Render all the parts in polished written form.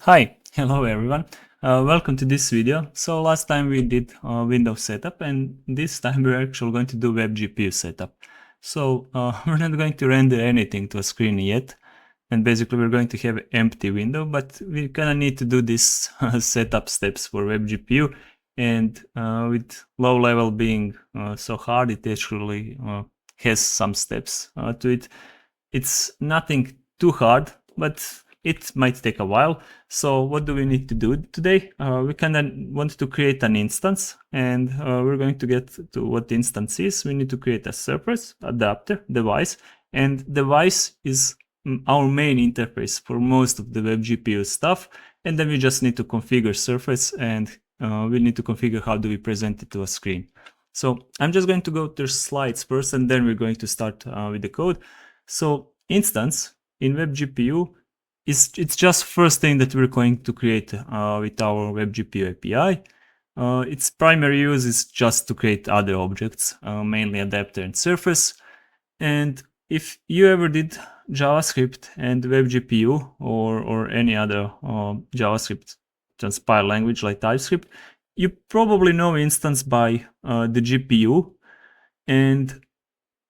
Hi, hello everyone. Welcome to this video. So last time we did Windows setup, and this time we're actually going to do WebGPU setup. So we're not going to render anything to a screen yet, and basically we're going to have an empty window, but we kind of need to do this setup steps for WebGPU, and with low level being so hard, it actually has some steps to it. It's nothing too hard, but it might take a while. So what do we need to do today? We kind of want to create an instance, and we're going to get to what the instance is. We need to create a surface, adapter, device, and device is our main interface for most of the WebGPU stuff. And then we just need to configure surface, and we need to configure how do we present it to a screen. So I'm just going to go to slides first, and then we're going to start with the code. So instance in WebGPU, it's just first thing that we're going to create with our WebGPU API. Its primary use is just to create other objects, mainly adapter and surface. And if you ever did JavaScript and WebGPU or any other JavaScript transpile language like TypeScript, you probably know instance by the GPU. And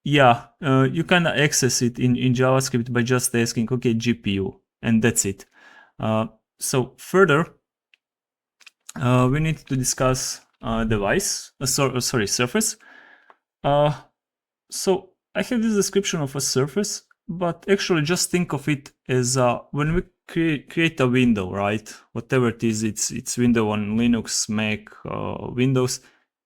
yeah, you can access it in JavaScript by just asking, okay, GPU, and that's it. So further, we need to discuss device, surface. So I have this description of a surface, but actually just think of it as when we create a window, right? Whatever it is, it's window on Linux, Mac, Windows.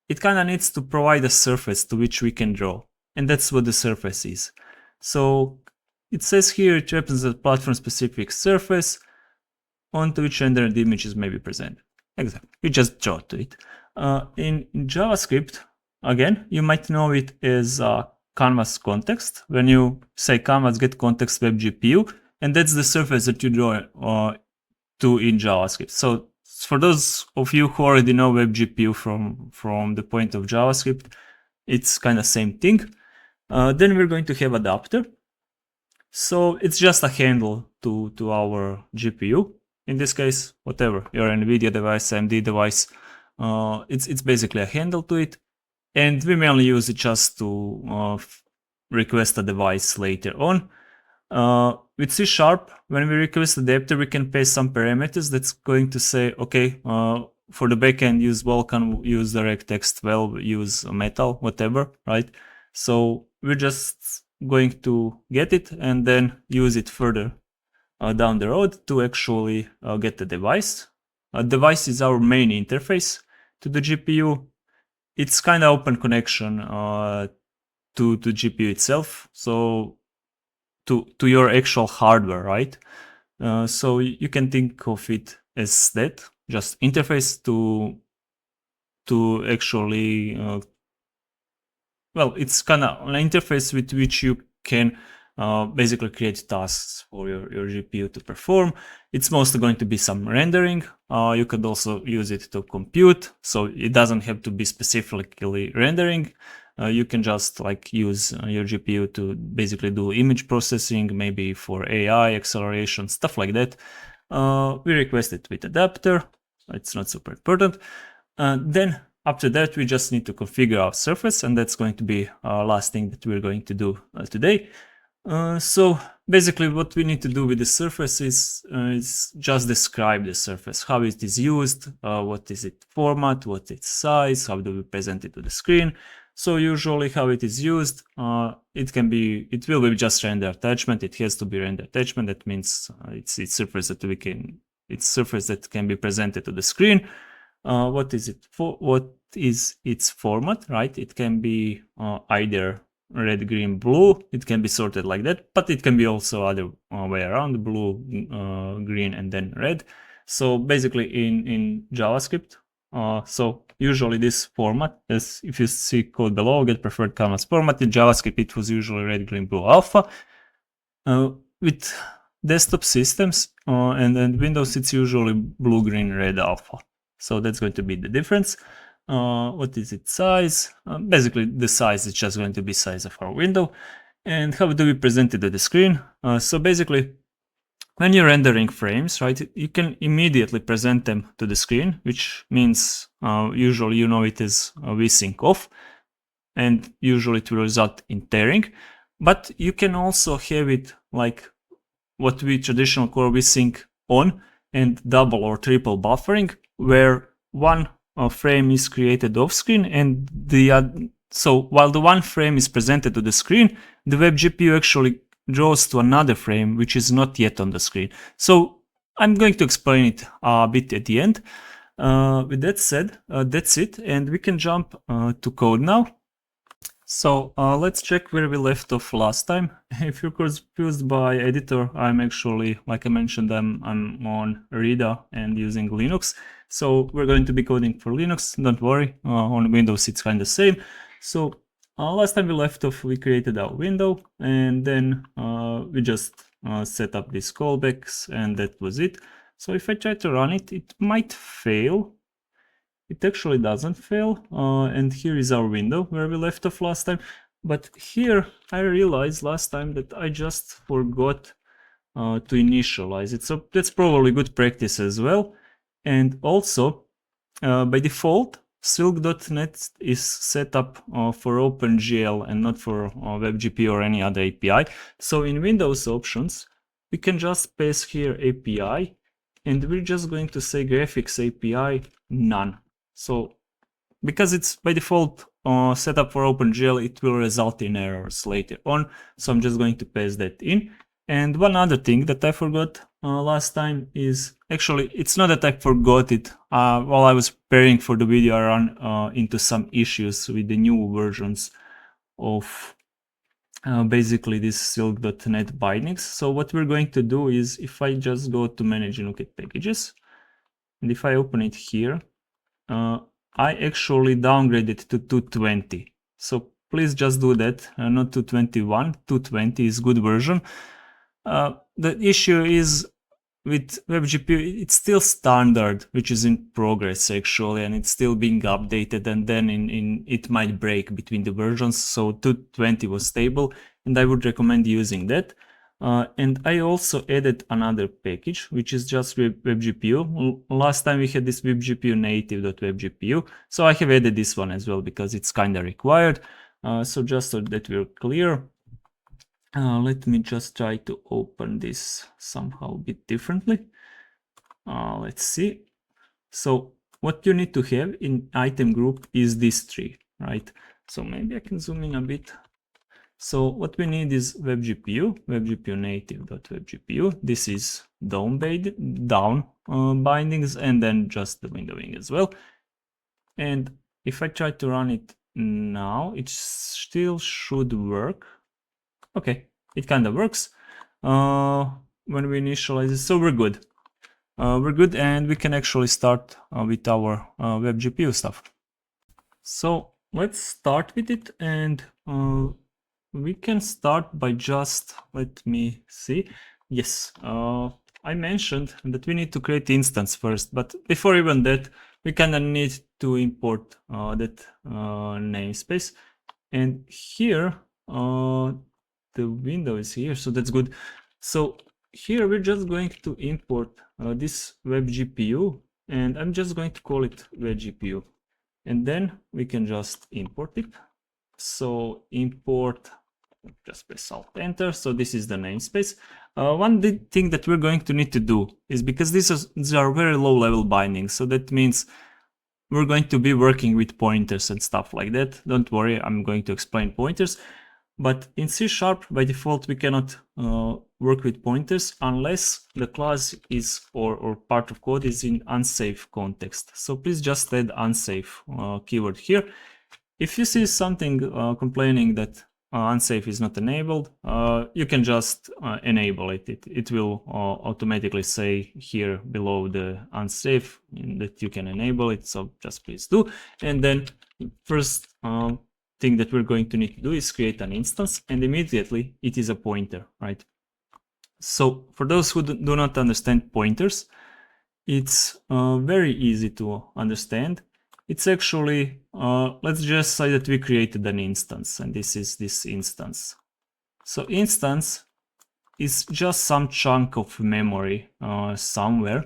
It kind of needs to provide a surface to which we can draw. And that's what the surface is. So it says here it represents a platform-specific surface onto which rendered images may be presented. Exactly. We just draw to it. In JavaScript, again, you might know it as canvas context. When you say canvas get context WebGPU, and that's the surface that you draw to in JavaScript. So for those of you who already know WebGPU from the point of JavaScript, it's kind of same thing. Then we're going to have adapter. So it's just a handle to our GPU. In this case, whatever, your NVIDIA device, AMD device, it's basically a handle to it. And we mainly use it just to request a device later on. With C#, when we request adapter, we can paste some parameters that's going to say, okay, for the backend, use Vulkan, use direct text, use metal, whatever, right? So we're just going to get it and then use it further down the road to actually get the device. Device is our main interface to the GPU. It's kind of open connection to GPU itself, so to your actual hardware, right? So you can think of it as that, just interface to actually well, it's kind of an interface with which you can basically create tasks for your GPU to perform. It's mostly going to be some rendering. You could also use it to compute, so it doesn't have to be specifically rendering. You can just like use your GPU to basically do image processing, maybe for AI acceleration, stuff like that. We request it with adapter. It's not super important. Then after that, we just need to configure our surface, and that's going to be our last thing that we're going to do today. So basically what we need to do with the surface is just describe the surface, how it is used, what is its format, what its size, how do we present it to the screen. So usually how it is used, it will be just render attachment. It has to be render attachment. That means it's surface that can be presented to the screen. What is it for? What is its format, right? It can be either red, green, blue. It can be sorted like that, but it can be also other way around, blue, green, and then red. So basically in JavaScript, so usually this format is, if you see code below, get preferred canvas format. In JavaScript, it was usually red, green, blue, alpha. With desktop systems and Windows, it's usually blue, green, red, alpha. So that's going to be the difference. What is its size? Basically, the size is just going to be size of our window. And how do we present it to the screen? So basically, when you're rendering frames, right, you can immediately present them to the screen, which means usually you know it is vsync off, and usually it will result in tearing. But you can also have it like what we traditionally call vsync on and double or triple buffering, where one frame is created off screen and so while the one frame is presented to the screen, the WebGPU actually draws to another frame which is not yet on the screen. So I'm going to explain it a bit at the end. With that said, that's it, and we can jump to code now. So let's check where we left off last time. If you're confused by editor, I'm actually, like I mentioned, I'm on Rida and using Linux. So we're going to be coding for Linux, don't worry, on Windows it's kind of same. So last time we left off, we created our window, and then we just set up these callbacks, and that was it. So if I try to run it, it might fail. It actually doesn't fail, and here is our window where we left off last time. But here I realized last time that I just forgot to initialize it, so that's probably good practice as well. And also, by default, Silk.net is set up for OpenGL and not for WebGPU or any other API. So in Windows options, we can just paste here API, and we're just going to say graphics API none. So because it's by default set up for OpenGL, it will result in errors later on. So I'm just going to paste that in. And one other thing that I forgot last time is, actually, it's not that I forgot it. While I was preparing for the video, I ran into some issues with the new versions of basically this Silk.net bindings. So what we're going to do is, if I just go to manage and look at packages, and if I open it here, I actually downgraded to 220. So please just do that, not 221. 220 is good version. The issue is with WebGPU, it's still standard, which is in progress actually, and it's still being updated, and then it might break between the versions. So 220 was stable, and I would recommend using that. And I also added another package, which is just WebGPU. Last time we had this WebGPU native.webgpu, so I have added this one as well because it's kind of required. So just so that we're clear, let me just try to open this somehow a bit differently. Let's see. So what you need to have in item group is this tree, right? So maybe I can zoom in a bit. So what we need is WebGPU, WebGPU native.webgpu. This is down bindings, and then just the windowing as well. And if I try to run it now, it still should work. Okay, it kind of works when we initialize it, so we're good. We're good, and we can actually start with our WebGPU stuff. So let's start with it, and we can start by just, let me see. Yes, I mentioned that we need to create the instance first, but before even that, we kind of need to import that namespace. And here, the window is here, so that's good. So here we're just going to import this WebGPU, and I'm just going to call it WebGPU. And then we can just import it. So import, just press Alt Enter. So this is the namespace. One thing that we're going to need to do is, because these are very low level bindings, so that means we're going to be working with pointers and stuff like that. Don't worry, I'm going to explain pointers. But in C# by default, we cannot work with pointers unless the class is or part of code is in unsafe context. So please just add unsafe keyword here. If you see something complaining that unsafe is not enabled, you can just enable it. It will automatically say here below the unsafe that you can enable it. So just please do. And then first thing that we're going to need to do is create an instance, and immediately it is a pointer, right? So for those who do not understand pointers, it's very easy to understand. It's actually, let's just say that we created an instance, and this is this instance. So instance is just some chunk of memory somewhere.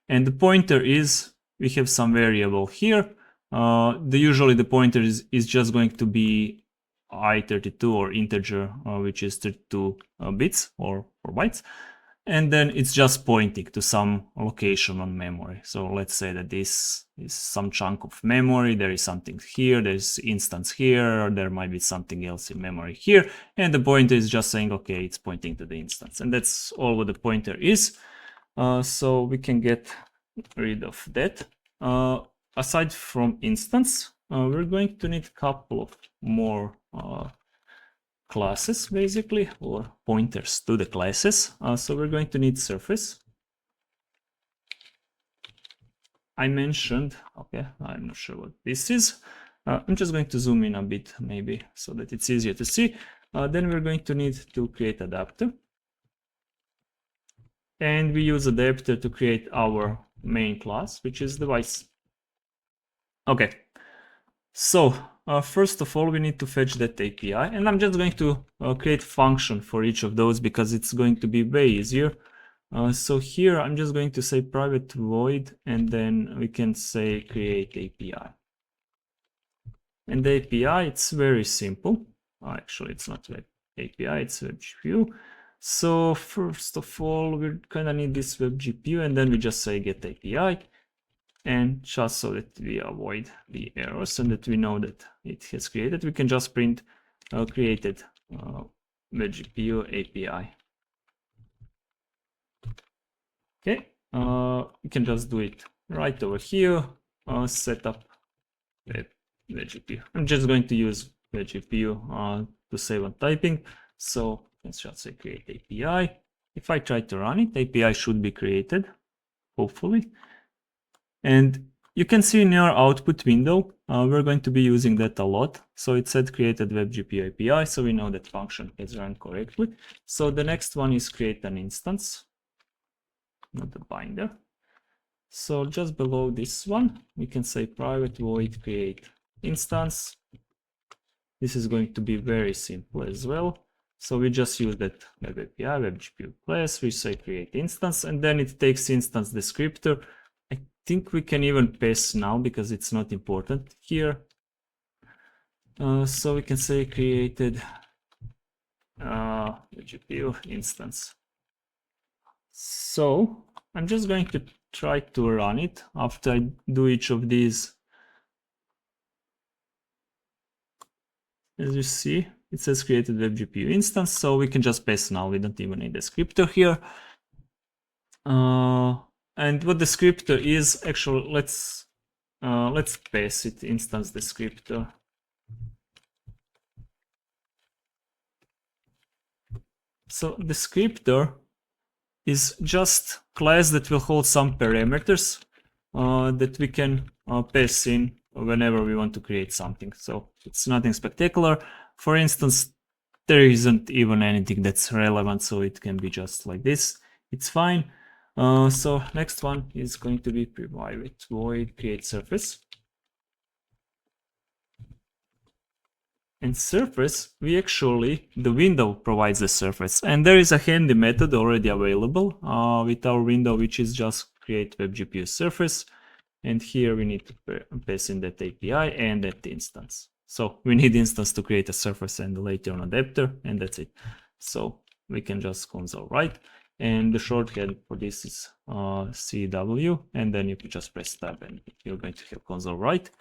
And the pointer is, we have some variable here. Usually the pointer is just going to be i32 or integer, which is 32 bits or bytes. And then it's just pointing to some location on memory. So let's say that this is some chunk of memory. There is something here, there's instance here, or there might be something else in memory here. And the pointer is just saying, okay, it's pointing to the instance. And that's all what the pointer is. So we can get rid of that. Aside from instance, we're going to need a couple of more classes, basically, or pointers to the classes. So we're going to need surface. I mentioned, okay, I'm not sure what this is. I'm just going to zoom in a bit, maybe, so that it's easier to see. Then we're going to need to create adapter. And we use adapter to create our main class, which is device. Okay, so first of all, we need to fetch that API, and I'm just going to create function for each of those because it's going to be way easier. So here I'm just going to say private void, and then we can say create API. And the API, it's very simple. Actually, it's not Web API, it's WebGPU. So first of all, we're gonna need this WebGPU, and then we just say get API. And just so that we avoid the errors and that we know that it has created, we can just print created WebGPU API. Okay, we can just do it right over here, set up WebGPU. I'm just going to use WebGPU to save on typing. So let's just say create API. If I try to run it, API should be created, hopefully. And you can see in your output window, we're going to be using that a lot. So it said created WebGPU API, so we know that function is run correctly. So the next one is create an instance, not the binder. So just below this one, we can say private void create instance. This is going to be very simple as well. So we just use that Web API, WebGPU class, we say create instance, and then it takes instance descriptor. I think we can even pass now because it's not important here. So we can say created GPU instance. So I'm just going to try to run it after I do each of these. As you see, it says created WebGPU instance, so we can just pass now. We don't even need a descriptor here. And what descriptor is, actually, let's pass it instance descriptor. So descriptor is just class that will hold some parameters that we can pass in whenever we want to create something. So it's nothing spectacular. For instance, there isn't even anything that's relevant, so it can be just like this. It's fine. So next one is going to be private void create surface. And surface, the window provides the surface, and there is a handy method already available with our window, which is just create WebGPU surface. And here we need to pass in that API and that instance. So we need instance to create a surface and later on adapter, and that's it. So we can just console write, and the shorthand for this is CW, and then you can just press tab and you're going to have console write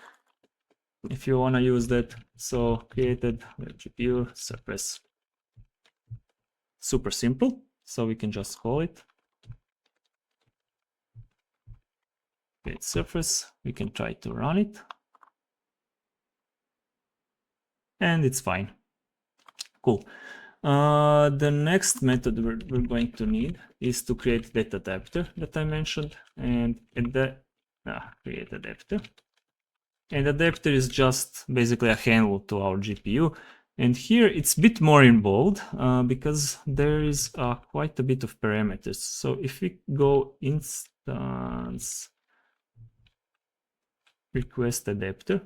if you want to use that. So created WebGPU surface. Super simple. So we can just call it create surface. We can try to run it. And it's fine. Cool. The next method we're going to need is to create that adapter that I mentioned, and create adapter. And adapter is just basically a handle to our GPU. And here it's a bit more involved because there is quite a bit of parameters. So if we go instance request adapter,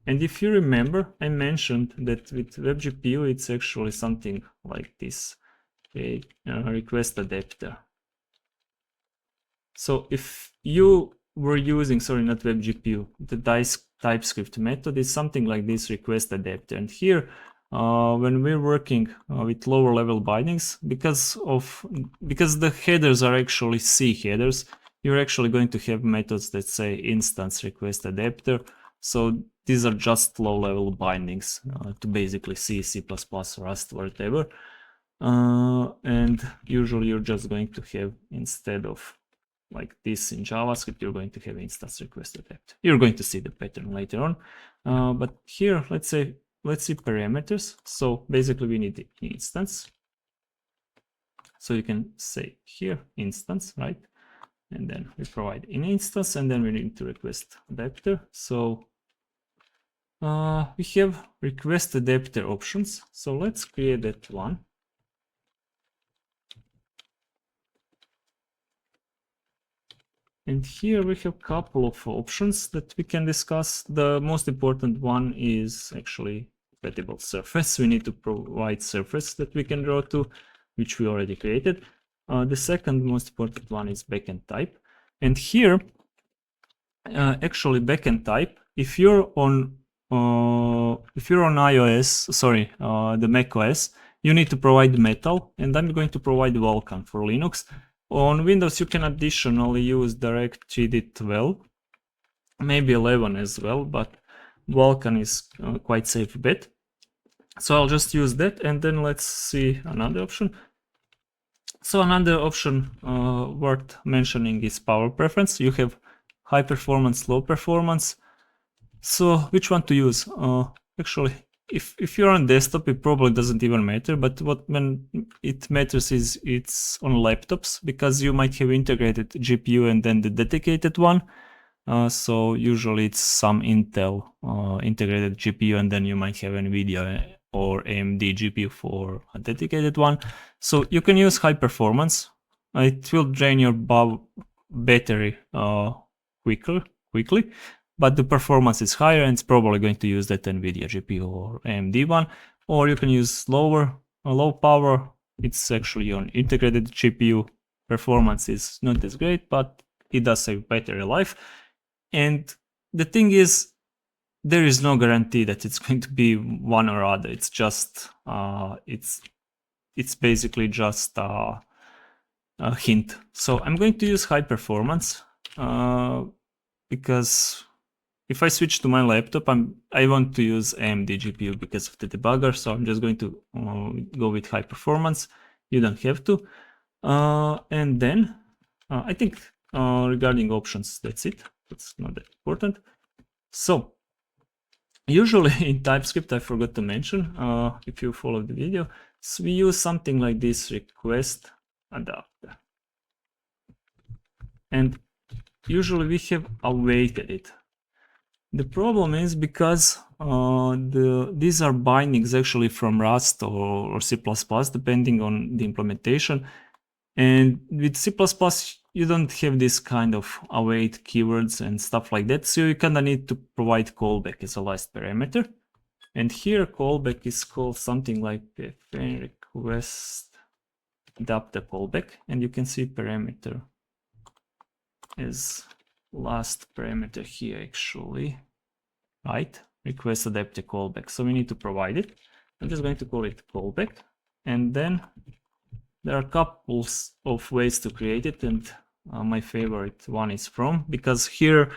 and if you remember, I mentioned that with WebGPU it's actually something like this. request adapter. So if you were using, sorry, not WebGPU, the TypeScript method is something like this request adapter. And here, when we're working with lower level bindings, because the headers are actually C headers, you're actually going to have methods that say instance request adapter. So these are just low level bindings to basically C, C++, Rust, whatever. And usually you're just going to have, instead of like this in JavaScript, you're going to have instance request adapter. You're going to see the pattern later on. But here, let's see parameters. So basically we need the instance. So you can say here instance, right? And then we provide an instance, and then we need to request adapter. So we have request adapter options. So let's create that one. And here we have a couple of options that we can discuss. The most important one is actually compatible surface. We need to provide surface that we can draw to, which we already created. The second most important one is backend type. And here, actually backend type, if you're on iOS, sorry, the macOS, you need to provide Metal, and I'm going to provide Vulkan for Linux. On Windows, you can additionally use DirectGD 12, maybe 11 as well, but Vulkan is quite safe bet. So I'll just use that, and then let's see another option. So another option worth mentioning is power preference. You have high performance, low performance. So which one to use? Actually, if you're on desktop, it probably doesn't even matter, but when it matters is it's on laptops, because you might have integrated GPU and then the dedicated one. So usually it's some Intel integrated GPU, and then you might have NVIDIA or AMD GPU for a dedicated one. So you can use high performance. It will drain your battery quickly. But the performance is higher, and it's probably going to use that NVIDIA GPU or AMD one. Or you can use low power. It's actually on integrated GPU. Performance is not as great, but it does save battery life. And the thing is, there is no guarantee that it's going to be one or other. It's just it's basically just a hint. So I'm going to use high performance because if I switch to my laptop, I want to use AMD GPU because of the debugger, so I'm just going to go with high performance. You don't have to. And then I think regarding options, that's it. It's not that important. So usually in TypeScript, I forgot to mention, if you follow the video, so we use something like this request adapter. And usually we have awaited it. The problem is because these are bindings actually from Rust or C++, depending on the implementation. And with C++, you don't have this kind of await keywords and stuff like that. So you kind of need to provide callback as a last parameter. And here callback is called something like request adapter callback. And you can see parameter as last parameter here actually, right? Request adapter callback. So we need to provide it. I'm just going to call it callback. And then there are couples of ways to create it, and my favorite one is from, because here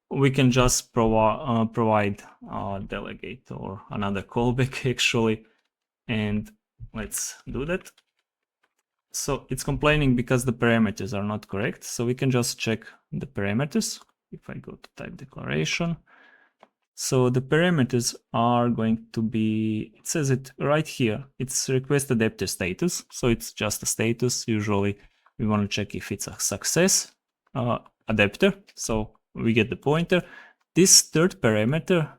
we can just provide delegate or another callback actually. And let's do that. So it's complaining because the parameters are not correct. So we can just check the parameters. If I go to type declaration, so the parameters are going to be, it says it right here. It's request adapter status. So it's just a status. Usually we want to check if it's a success adapter. So we get the pointer. This third parameter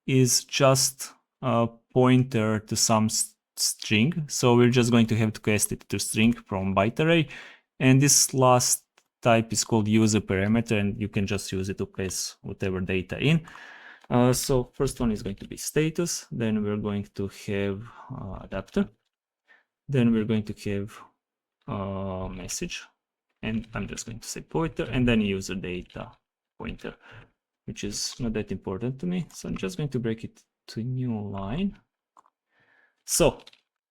is just a pointer to some string. So we're just going to have to cast it to string from byte array. And this last type is called user parameter, and you can just use it to pass whatever data in. So first one is going to be status. Then we're going to have adapter. Then we're going to have message, and I'm just going to say pointer and then user data pointer, which is not that important to me. So I'm just going to break it to a new line. So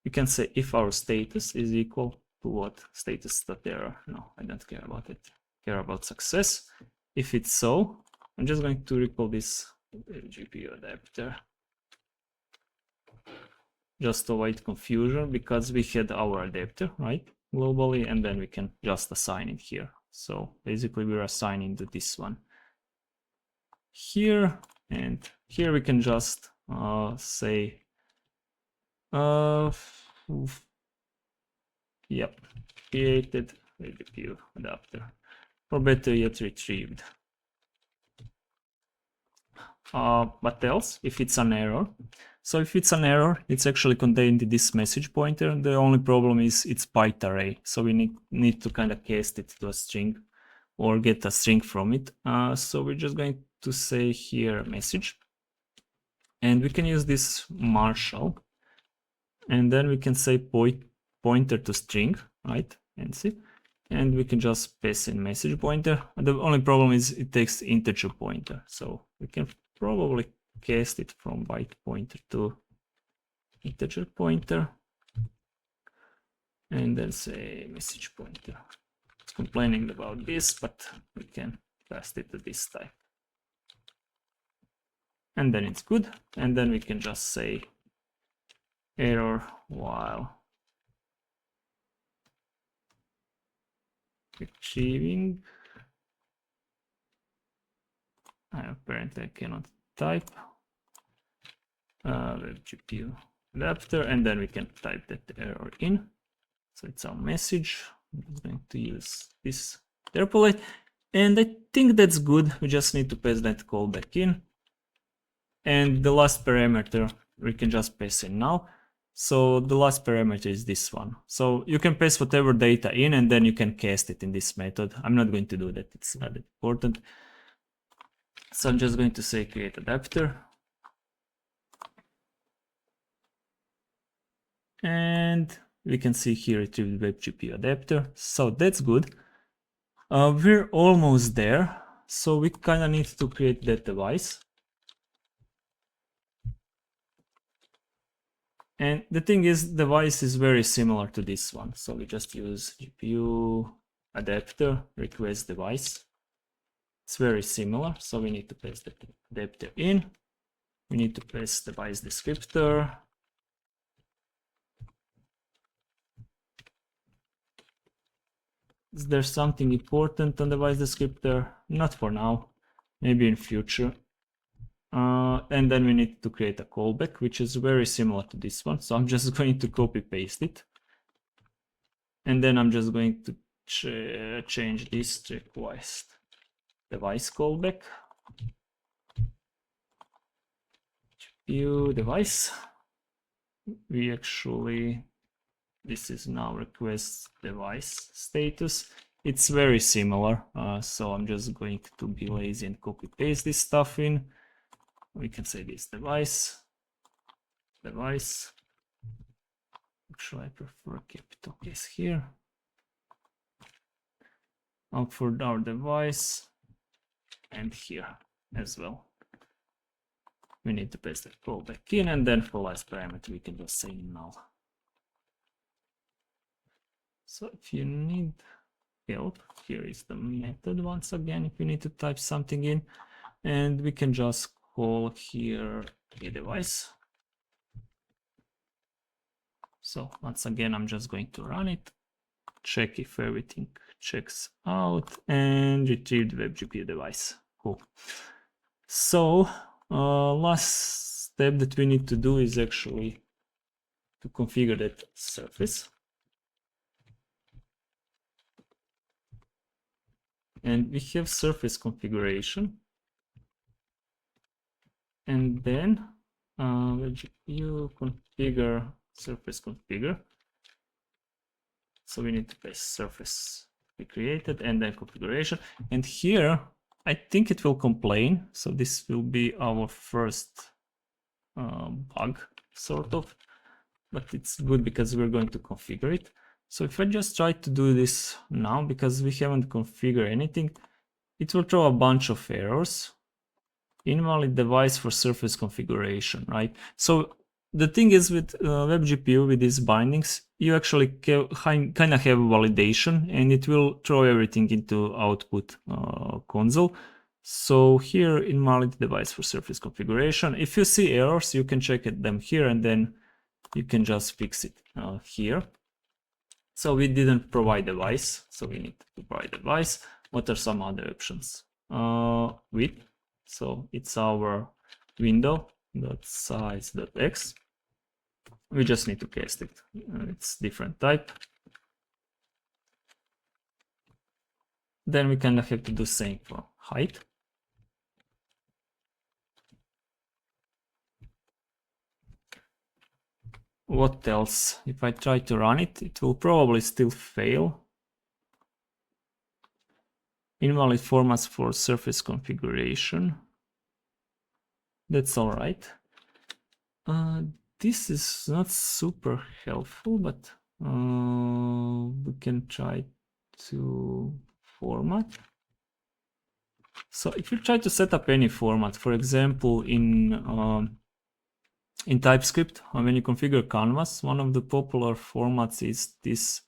you can say if our status is equal to what? Status.error. No, I don't care about it. I care about success. If it's so, I'm just going to recall this GPU adapter just to avoid confusion, because we had our adapter, right, globally, and then we can just assign it here. So basically we're assigning to this one here, and here we can just say yep, created WebGPU adapter, or better yet, retrieved. What else? If it's an error. So if it's an error, it's actually contained in this message pointer. The only problem is it's byte array. So we need to kind of cast it to a string or get a string from it. So we're just going to say here message. And we can use this Marshall. And then we can say pointer to string, right? And see. And we can just pass in message pointer. The only problem is it takes integer pointer. So we can probably cast it from byte pointer to integer pointer. And then say message pointer. It's complaining about this, but we can pass it to this type. And then it's good. And then we can just say error while retrieving. Apparently I cannot type WebGPU adapter, and then we can type that error in. So it's our message. I'm going to use this interpolate, and I think that's good. We just need to pass that callback in, and the last parameter we can just pass in now. So the last parameter is this one. So you can pass whatever data in, and then you can cast it in this method. I'm not going to do that, it's not that important. So I'm just going to say create adapter. And we can see here retrieved WebGPU adapter. So that's good. We're almost there. So we kind of need to create that device. And the thing is, device is very similar to this one. So we just use GPU adapter request device. It's very similar. So we need to pass the adapter in. We need to pass device descriptor. Is there something important on device descriptor? Not for now, maybe in future. And then we need to create a callback, which is very similar to this one. So I'm just going to copy paste it. And then I'm just going to change this to request device callback. GPU device. We actually, this is now request device status. It's very similar. So I'm just going to be lazy and copy paste this stuff in. We can say this device. Actually, I prefer capital case here. Out for our device, and here as well. We need to paste the callback in, and then for last parameter we can just say null. So if you need help, here is the method once again. If you need to type something in, and we can just call here a device. So once again, I'm just going to run it, check if everything checks out, and retrieve the WebGPU device. Cool. So last step that we need to do is actually to configure that surface. And we have surface configuration. And then WebGPU configure surface configure. So we need to paste surface we created and then configuration. And here, I think it will complain. So this will be our first bug, sort of. But it's good because we're going to configure it. So if I just try to do this now, because we haven't configured anything, it will throw a bunch of errors. Invalid device for surface configuration, right? So the thing is with WebGPU, with these bindings, you actually kind of have validation, and it will throw everything into output console. So here, invalid device for surface configuration. If you see errors, you can check them here, and then you can just fix it here. So we didn't provide device, so we need to provide device. What are some other options? Width. So it's our window.size.x. We just need to cast it. It's different type. Then we kind of have to do same for height. What else? If I try to run it, it will probably still fail. Invalid formats for surface configuration. That's all right. This is not super helpful, but we can try to format. So if you try to set up any format, for example, in TypeScript, when you configure canvas, one of the popular formats is this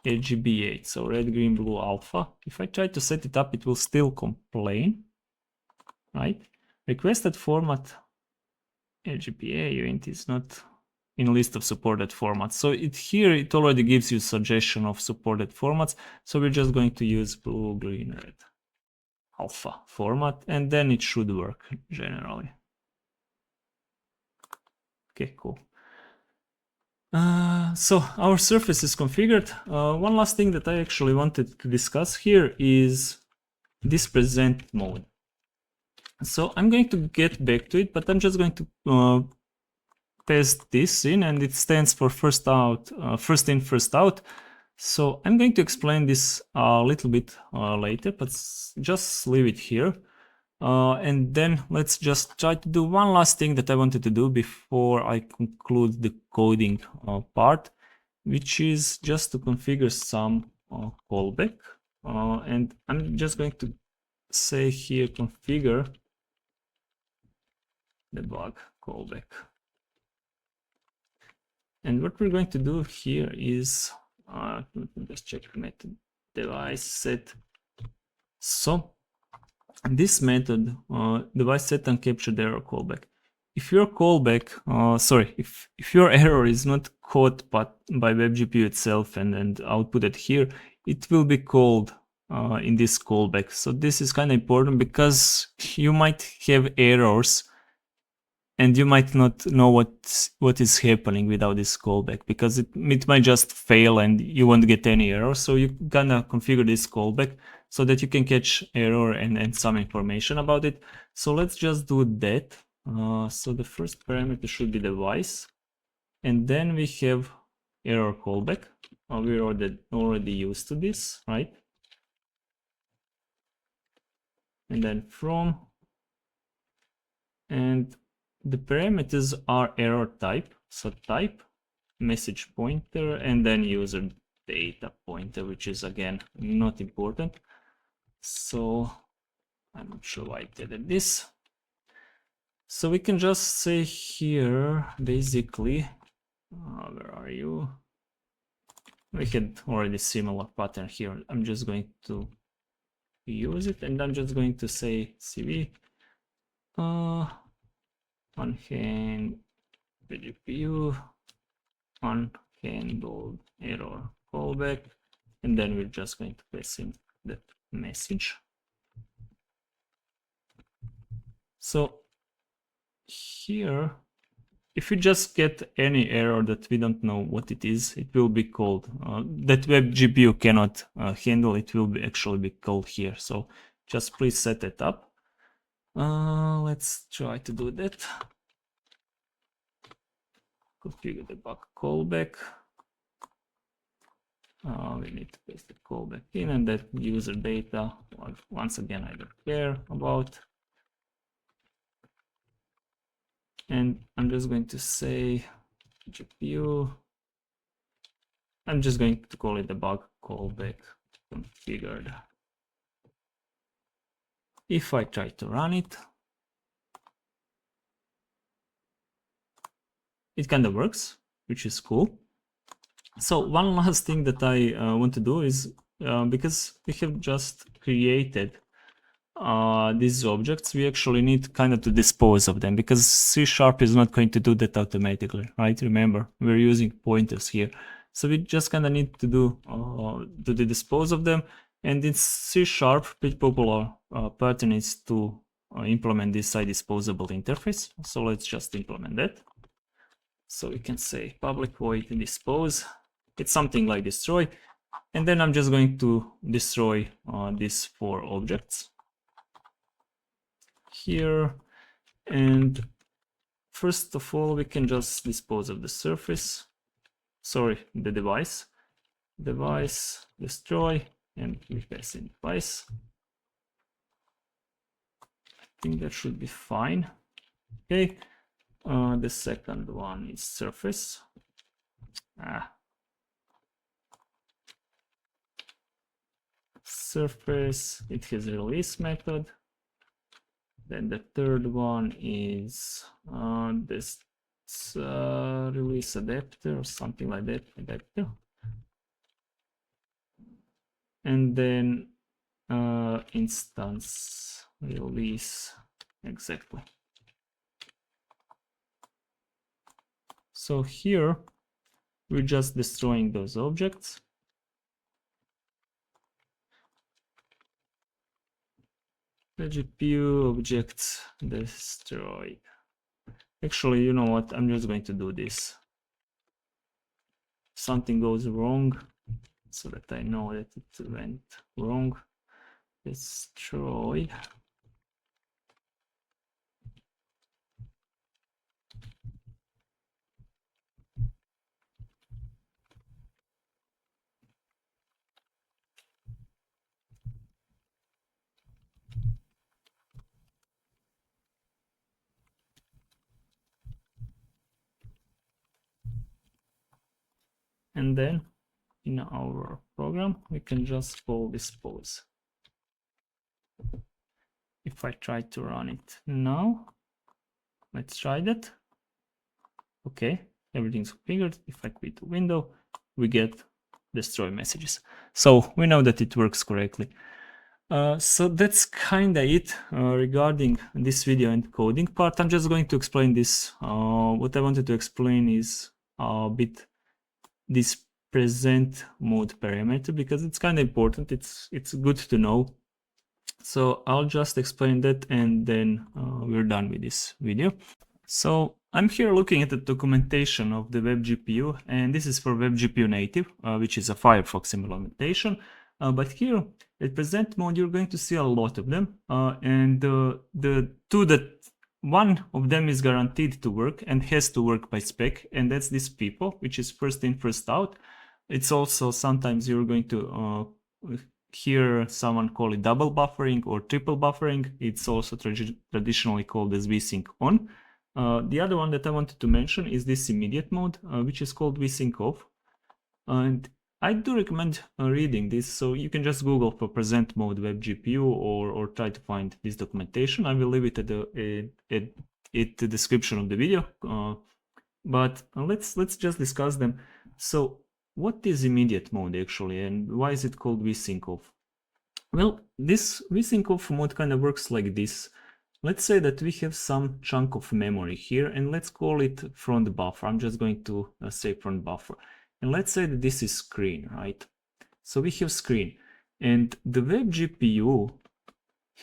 RGB8, so red, green, blue, alpha. If I try to set it up, it will still complain, right? Requested format RGBA event is not in list of supported formats. So here it already gives you suggestion of supported formats. So we're just going to use blue, green, red, alpha format, and then it should work generally. Okay, cool. So our surface is configured. One last thing that I actually wanted to discuss here is this present mode. So I'm going to get back to it, but I'm just going to paste this in, and it stands for first in, first out. So I'm going to explain this a little bit later, but just leave it here. And then let's just try to do one last thing that I wanted to do before I conclude the coding part, which is just to configure some callback. And I'm just going to say here configure debug callback. And what we're going to do here is let me just check method device set. So this method device set and captured error callback. If your callback, if your error is not caught by WebGPU itself and outputted here, it will be called in this callback. So this is kind of important because you might have errors and you might not know what is happening without this callback, because it might just fail and you won't get any error. So you gonna configure this callback so that you can catch error and some information about it. So let's just do that. So the first parameter should be device, and then we have error callback. We're already used to this, right? And then from, and the parameters are error type, so type, message pointer, and then user data pointer, which is again not important. So I'm not sure why I added this. So we can just say here basically, where are you? We had already similar pattern here. I'm just going to use it, and I'm just going to say CV unhand WebGPU unhandled error callback, and then we're just going to pass in that message. So here, if we just get any error that we don't know what it is, it will be called that WebGPU cannot handle. It will actually be called here. So just please set it up. Let's try to do that. Configure debug callback. We need to paste the callback in, and that user data, once again, I don't care about. And I'm just going to say GPU I'm just going to call it debug callback configured. If I try to run it, it kind of works, which is cool. So one last thing that I want to do is, because we have just created these objects, we actually need kind of to dispose of them, because C# is not going to do that automatically, right? Remember, we're using pointers here. So we just kind of need to do the dispose of them. And in C#, pretty popular pattern is to implement this side disposable interface. So let's just implement that. So we can say public void dispose. It's something like destroy. And then I'm just going to destroy these 4 objects here. And first of all, we can just dispose of the surface. Sorry, the device. Device, destroy, and we pass in device. I think that should be fine. Okay. The second one is surface. Surface, it has a release method. Then the third one is this release adapter or something like that, adapter. And then instance release, exactly. So here we're just destroying those objects. The GPU objects destroyed. Actually, you know what? I'm just going to do this. Something goes wrong, so that I know that it went wrong. Destroy. And then in our program, we can just call dispose. If I try to run it now, let's try that. Okay, everything's configured. If I quit the window, we get destroy messages. So we know that it works correctly. So that's kinda it regarding this video and coding part. I'm just going to explain this. What I wanted to explain is a bit this present mode parameter, because it's kind of important. It's good to know. So I'll just explain that, and then we're done with this video. So I'm here looking at the documentation of the WebGPU, and this is for WebGPU native, which is a Firefox implementation. But here at present mode, you're going to see a lot of them, and the two that one of them is guaranteed to work and has to work by spec, and that's this people, which is first in, first out. It's also sometimes you're going to hear someone call it double buffering or triple buffering. It's also traditionally called as vsync on. The other one that I wanted to mention is this immediate mode, which is called vsync off. And I do recommend reading this, so you can just Google for present mode WebGPU or try to find this documentation. I will leave it at the description of the video. But let's just discuss them. So what is immediate mode actually, and why is it called vsync off? Well, this vsync off mode kind of works like this. Let's say that we have some chunk of memory here, and let's call it front buffer. I'm just going to say front buffer. And let's say that this is screen, right? So we have screen, and the WebGPU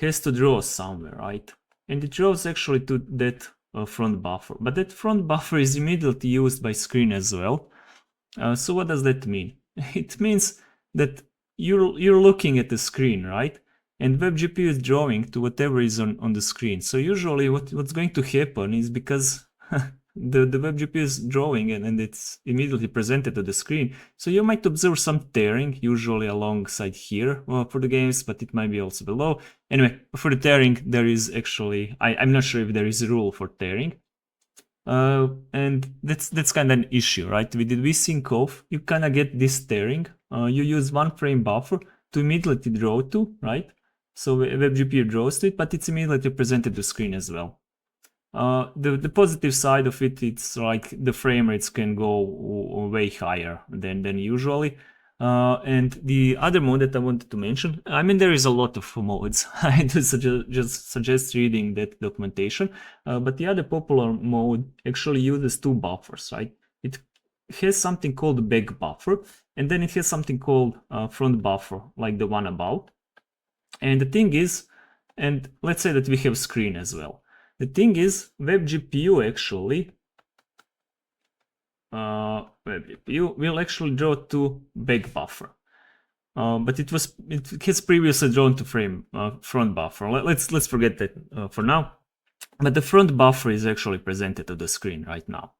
has to draw somewhere, right? And it draws actually to that front buffer. But that front buffer is immediately used by screen as well. So what does that mean? It means that you're looking at the screen, right? And WebGPU is drawing to whatever is on the screen. So usually what's going to happen is, because the WebGPU is drawing and it's immediately presented to the screen, so you might observe some tearing, usually alongside here for the games, but it might be also below. Anyway, for the tearing, there is actually, I'm not sure if there is a rule for tearing. And that's kind of an issue, right? With the vsync off, you kind of get this tearing. You use one frame buffer to immediately draw to, right? So WebGPU draws to it, but it's immediately presented to screen as well. The positive side of it, it's like the frame rates can go way higher than usually. And the other mode that I wanted to mention, I mean, there is a lot of modes. I do just suggest reading that documentation. But the other popular mode actually uses two buffers, right? It has something called back buffer, and then it has something called front buffer, like the one above. And the thing is, and let's say that we have screen as well. The thing is, WebGPU actually WebGPU will actually draw to back buffer, but it has previously drawn to front buffer. Let's forget that for now. But the front buffer is actually presented to the screen right now.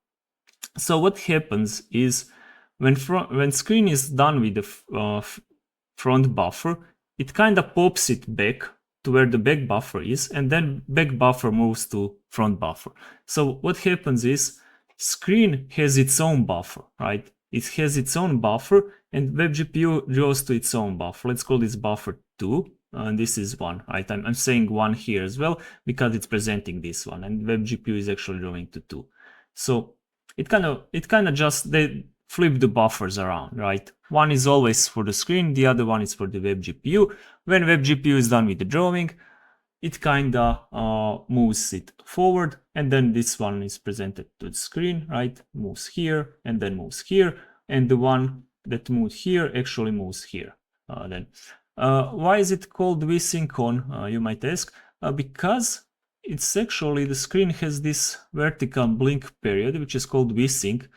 So what happens is when screen is done with the front buffer, it kind of pops it back to where the back buffer is, and then back buffer moves to front buffer. So what happens is screen has its own buffer, right? It has its own buffer, and WebGPU draws to its own buffer. Let's call this buffer 2, and this is 1, right? I'm saying 1 here as well because it's presenting this one, and WebGPU is actually drawing to 2. So it kind of just they flip the buffers around, right? One is always for the screen, the other one is for the WebGPU. When WebGPU is done with the drawing, it kinda moves it forward, and then this one is presented to the screen, right? Moves here and then moves here, and the one that moved here actually moves here. Why is it called vsync on? You might ask. Because it's actually the screen has this vertical blink period, which is called vsync,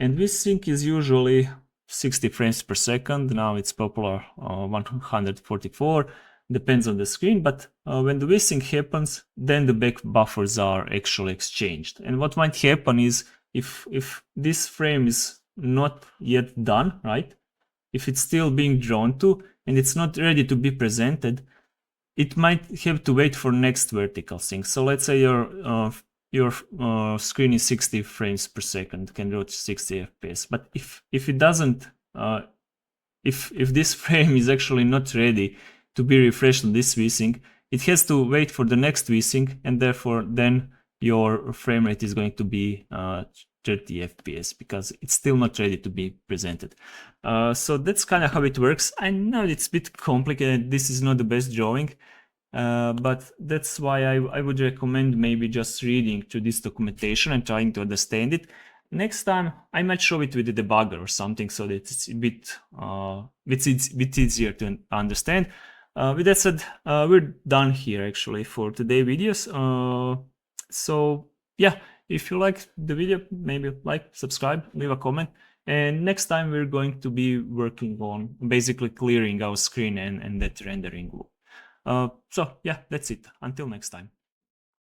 and vsync is usually 60 frames per second. Now it's popular 144. Depends on the screen, but when the vsync happens, then the back buffers are actually exchanged. And what might happen is if this frame is not yet done, right? If it's still being drawn to and it's not ready to be presented, it might have to wait for next vertical sync. So let's say your screen is 60 frames per second, can draw to 60 FPS. But if it doesn't, if this frame is actually not ready to be refreshed on this vsync, it has to wait for the next vsync, and therefore then your frame rate is going to be 30 FPS because it's still not ready to be presented. So that's kind of how it works. I know it's a bit complicated. This is not the best drawing, but that's why I would recommend maybe just reading through this documentation and trying to understand it. Next time I might show it with a debugger or something so that it's a bit easier to understand. With that said, we're done here actually for today's videos. So yeah, if you like the video, maybe like, subscribe, leave a comment. And next time we're going to be working on basically clearing our screen and that rendering loop. So yeah, that's it. Until next time.